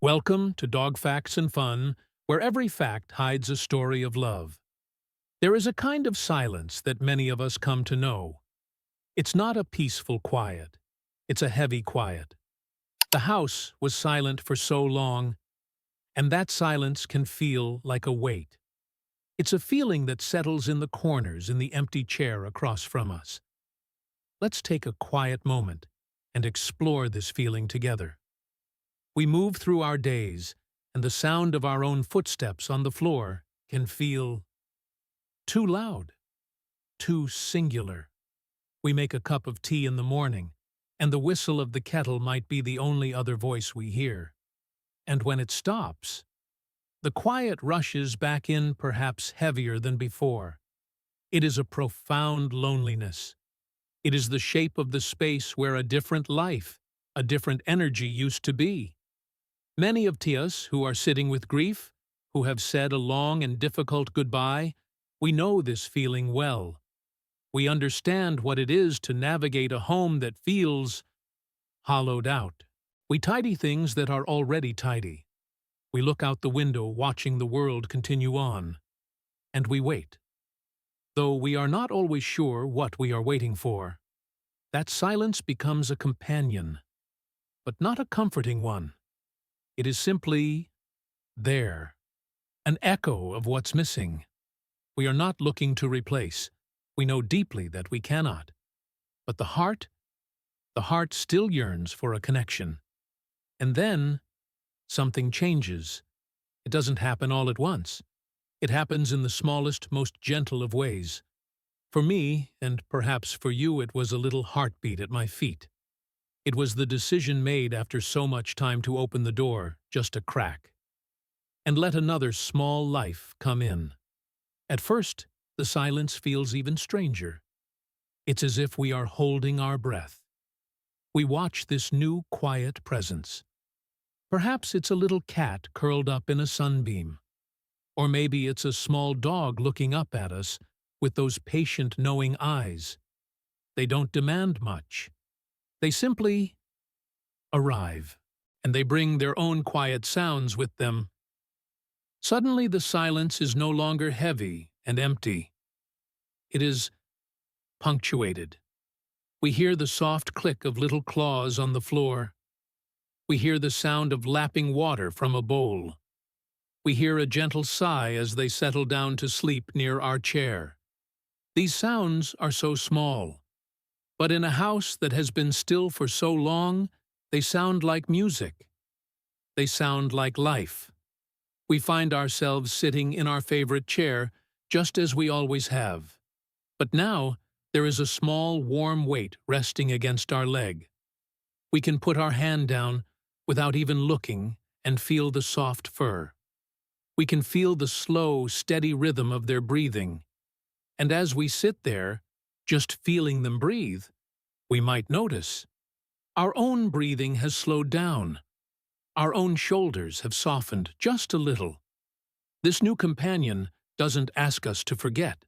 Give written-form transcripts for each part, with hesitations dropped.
Welcome to Dog Facts and Fun, where every fact hides a story of love. There is a kind of silence that many of us come to know. It's not a peaceful quiet. It's a heavy quiet. The house was silent for so long, and that silence can feel like a weight. It's a feeling that settles in the corners in the empty chair across from us. Let's take a quiet moment and explore this feeling together. We move through our days, and the sound of our own footsteps on the floor can feel too loud, too singular. We make a cup of tea in the morning, and the whistle of the kettle might be the only other voice we hear. And when it stops, the quiet rushes back in, perhaps heavier than before. It is a profound loneliness. It is the shape of the space where a different life, a different energy used to be. Many of us who are sitting with grief, who have said a long and difficult goodbye, we know this feeling well. We understand what it is to navigate a home that feels hollowed out. We tidy things that are already tidy. We look out the window watching the world continue on. And we wait. Though we are not always sure what we are waiting for. That silence becomes a companion, but not a comforting one. It is simply there, an echo of what's missing. We are not looking to replace. We know deeply that we cannot. But the heart still yearns for a connection. And then, something changes. It doesn't happen all at once. It happens in the smallest, most gentle of ways. For me, and perhaps for you, it was a little heartbeat at my feet. It was the decision made after so much time to open the door, just a crack, and let another small life come in. At first, the silence feels even stranger. It's as if we are holding our breath. We watch this new, quiet presence. Perhaps it's a little cat curled up in a sunbeam. Or maybe it's a small dog looking up at us with those patient, knowing eyes. They don't demand much. They simply arrive, and they bring their own quiet sounds with them. Suddenly the silence is no longer heavy and empty. It is punctuated. We hear the soft click of little claws on the floor. We hear the sound of lapping water from a bowl. We hear a gentle sigh as they settle down to sleep near our chair. These sounds are so small. But in a house that has been still for so long, they sound like music. They sound like life. We find ourselves sitting in our favorite chair, just as we always have. But now, there is a small, warm weight resting against our leg. We can put our hand down without even looking and feel the soft fur. We can feel the slow, steady rhythm of their breathing. And as we sit there, just feeling them breathe, we might notice our own breathing has slowed down. Our own shoulders have softened just a little. This new companion doesn't ask us to forget.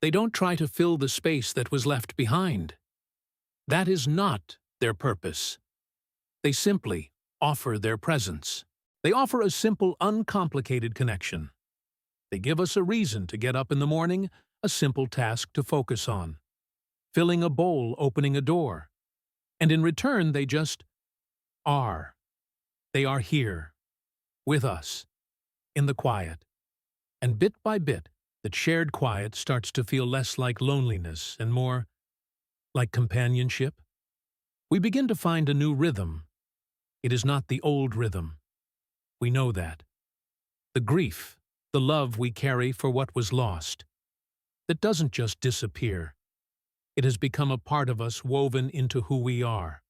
They don't try to fill the space that was left behind. That is not their purpose. They simply offer their presence. They offer a simple, uncomplicated connection. They give us a reason to get up in the morning, a simple task to focus on. Filling a bowl, opening a door. And in return, they just are. They are here, with us, in the quiet. And bit by bit, the shared quiet starts to feel less like loneliness and more like companionship. We begin to find a new rhythm. It is not the old rhythm. We know that. The grief, the love we carry for what was lost. That doesn't just disappear. It has become a part of us woven into who we are.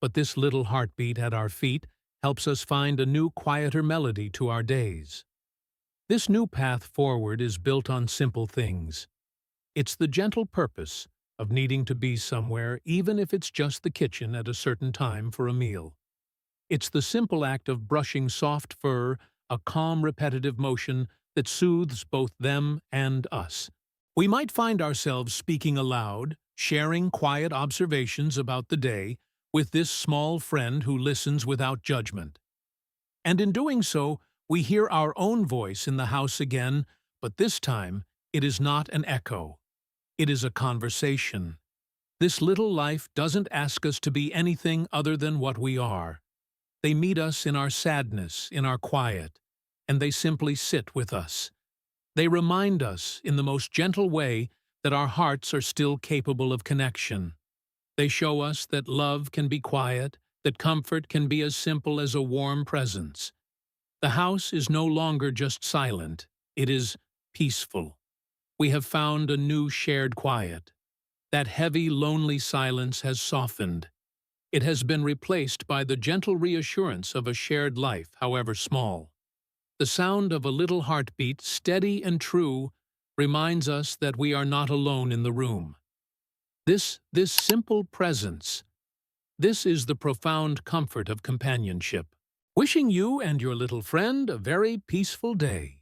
But this little heartbeat at our feet helps us find a new, quieter melody to our days. This new path forward is built on simple things. It's the gentle purpose of needing to be somewhere, even if it's just the kitchen at a certain time for a meal. It's the simple act of brushing soft fur, a calm, repetitive motion that soothes both them and us. We might find ourselves speaking aloud, sharing quiet observations about the day with this small friend who listens without judgment. And in doing so, we hear our own voice in the house again, but this time it is not an echo. It is a conversation. This little life doesn't ask us to be anything other than what we are. They meet us in our sadness, in our quiet, and they simply sit with us. They remind us, in the most gentle way, that our hearts are still capable of connection. They show us that love can be quiet, that comfort can be as simple as a warm presence. The house is no longer just silent, it is peaceful. We have found a new shared quiet. That heavy, lonely silence has softened. It has been replaced by the gentle reassurance of a shared life, however small. The sound of a little heartbeat, steady and true, reminds us that we are not alone in the room. This simple presence, this is the profound comfort of companionship. Wishing you and your little friend a very peaceful day.